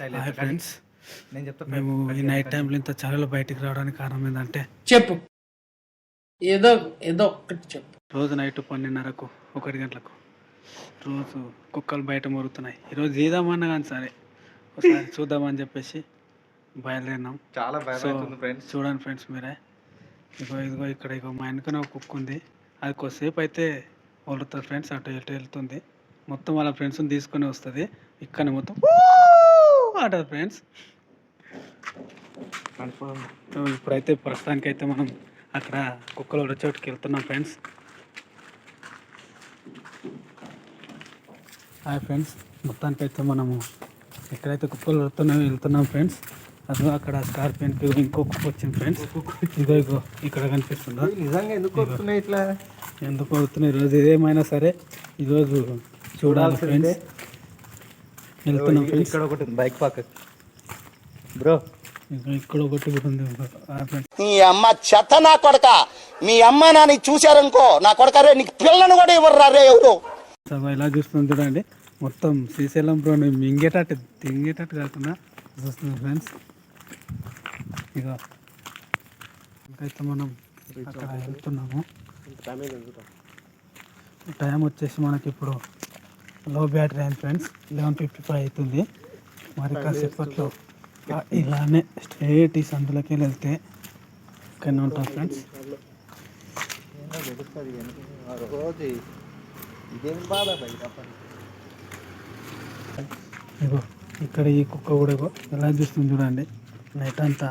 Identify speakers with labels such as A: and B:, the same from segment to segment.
A: Hi friends, మేము ఈ night టైంలో ఇంత చలిలో బయటికి రావడానికి కారణం ఏంటంటే
B: చెప్పు, ఏదో ఏదో ఒక్కటి చెప్పు.
A: రోజు నైట్ 12:30కు 1 గంటలకు రోజు కుక్కలు బయట మొరుగుతున్నాయి. ఈరోజు చేద్దామన్నా కానీ సరే ఒకసారి చూద్దామని చెప్పేసి బయలుదేరినాం.
C: చాలా
A: సో
C: భయం ఫ్రెండ్స్.
A: చూడండి ఫ్రెండ్స్ మీరే, ఇదిగో ఇక్కడ మా వెనుకనే ఒక కుక్క ఉంది. అది కొద్దిసేపు అయితే వదులుతుంది ఫ్రెండ్స్, అటు ఇటు వెళ్తుంది. మొత్తం వాళ్ళ ఫ్రెండ్స్ని తీసుకొని వస్తుంది. ఇక్కడ మొత్తం అంటది ఫ్రెండ్స్. ఇప్పుడైతే ప్రస్తుతానికైతే మనం అక్కడ కుక్కలు ఉన్న చోటుకి వెళ్తున్నాం ఫ్రెండ్స్. హాయ్ ఫ్రెండ్స్, మొత్తానికైతే మనము ఎక్కడైతే కుక్కలు వెళ్తున్నాం ఫ్రెండ్స్. అదిగో అక్కడ స్కార్పియన్కి ఇంకో కుక్క వచ్చింది ఫ్రెండ్స్. ఇగో ఇక్కడ కనిపిస్తుందా?
C: నిజంగా ఎందుకు వస్తున్నాయి ఇట్లా?
A: ఎందుకు వస్తున్నాయి? ఈరోజు ఏదేమైనా సరే ఈరోజు చూడాలి ఫ్రెండ్స్. వెళ్తున్నాం ఫ్రెండ్స్.
C: ఇక్కడ ఒకటి బైక్ పార్క్ బ్రో,
A: ఇక్కడ ఒకటి ఉంది.
D: నీ అమ్మ చెత్త నా కొడక, మీ అమ్మ నాని చూశారనుకో నా కొడక రే, నీకు పిల్లను కూడా ఇవ్వరు రే ఎవరు.
A: ఇలా చూస్తుంది చూడండి, మొత్తం శ్రీశైలం బ్రో తింగేటట్టు కాకుండా చూస్తుంది ఫ్రెండ్స్. ఇక ఇంకైతే మనం అక్కడ వెళ్తున్నాము. టైం వచ్చేసి మనకి ఇప్పుడు లో బ్యాటరీ అయింది ఫ్రెండ్స్, 11:55 అవుతుంది. మరి కాసేపట్లో ఇలానే స్ట్రేట్ ఈ సందులోకి వెళ్తే ఇక్కడనే ఉంటాం ఫ్రెండ్స్. ఇగో ఇక్కడ ఈ కుక్క కూడా ఎలా చూస్తుంది చూడండి నైట్ అంతా.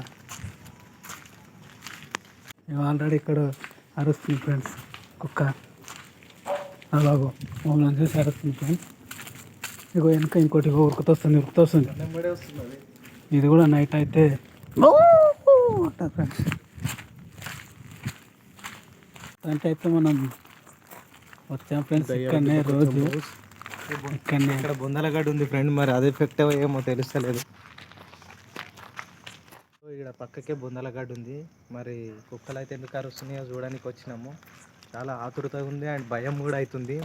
A: ఇగో ఆల్రెడీ ఇక్కడ అరుస్తుంది ఫ్రెండ్స్ కుక్క. అలాగో మమ్మల్ని చూసి అరుస్తుంది ఫ్రెండ్స్. ఇగో వెనక ఇంకోటి ఉరుకుతొస్తుంది. ఇది కూడా నైట్ అయితే ఫ్రెండ్స్. అంటే అయితే మనం వచ్చాం ఫ్రెండ్స్. ఇక్కడనే రోజు ఇక్కడనే
C: ఇక్కడ బొందలగడ్డ ఉంది ఫ్రెండ్, మరి అది ఎఫెక్ట్ ఏమో తెలుస్తలేదు. ఇక్కడ పక్కకే బొందలగడ్డ ఉంది. మరి కుక్కలు అయితే ఎందుకు అరుస్తున్నాయో చూడడానికి వచ్చినాము. చాలా ఆతురతగా ఉంది అండ్ భయం కూడా అవుతుంది.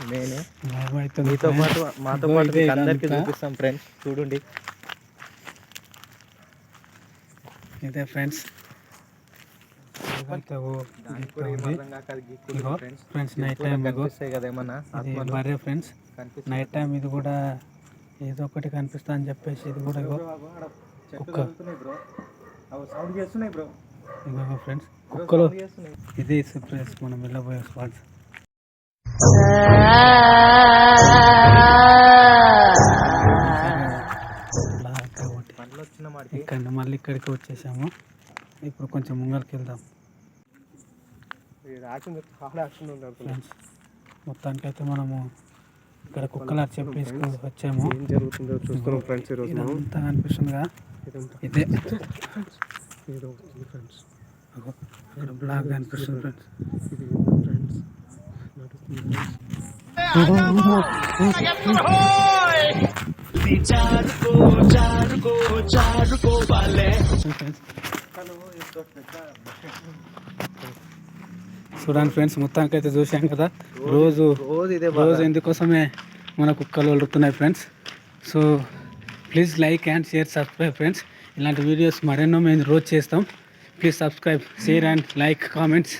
C: మాతో పాటు అందరికీ చూపిస్తాం ఫ్రెండ్స్, చూడండి.
A: ఇదే ఫ్రెండ్స్ ఫ్రెండ్స్ నైట్ టైం బర్రె ఫ్రెండ్స్. నైట్ టైం ఇది కూడా ఏదో ఒకటి కనిపిస్తా అని చెప్పేసి ఇది కూడా కుక్క. ఇదిగో ఫ్రెండ్స్ కుక్కలు. ఇదే ఫ్రెండ్స్ మనం వెళ్ళబోయే స్పాట్స్. ఇక్కడ మళ్ళీ ఇక్కడికి వచ్చేసాము. ఇప్పుడు కొంచెం ముంగల్కి వెళ్దాం ఫ్రెండ్స్. మొత్తానికైతే మనము ఇక్కడ కుక్కలు చెప్పేసి వచ్చాము.
C: ఏం జరుగుతుందో చూస్తున్నాం ఫ్రెండ్స్. ఈరోజు
A: ఇదంతా కనిపిస్తుందిగా, ఇదే
C: ఫ్రెండ్స్.
A: ఇక్కడ బ్లాక్ కనిపిస్తుంది ఫ్రెండ్స్. చూడండి ఫ్రెండ్స్, మొత్తానికైతే చూసాం కదా. రోజు ఇందుకోసమే మన కుక్కలు వదులుతున్నాయి friends. So please like and share, subscribe friends. ఇలాంటి వీడియోస్ మరెన్నో మేము రోజు చేస్తాం. Please subscribe, share and like, comments.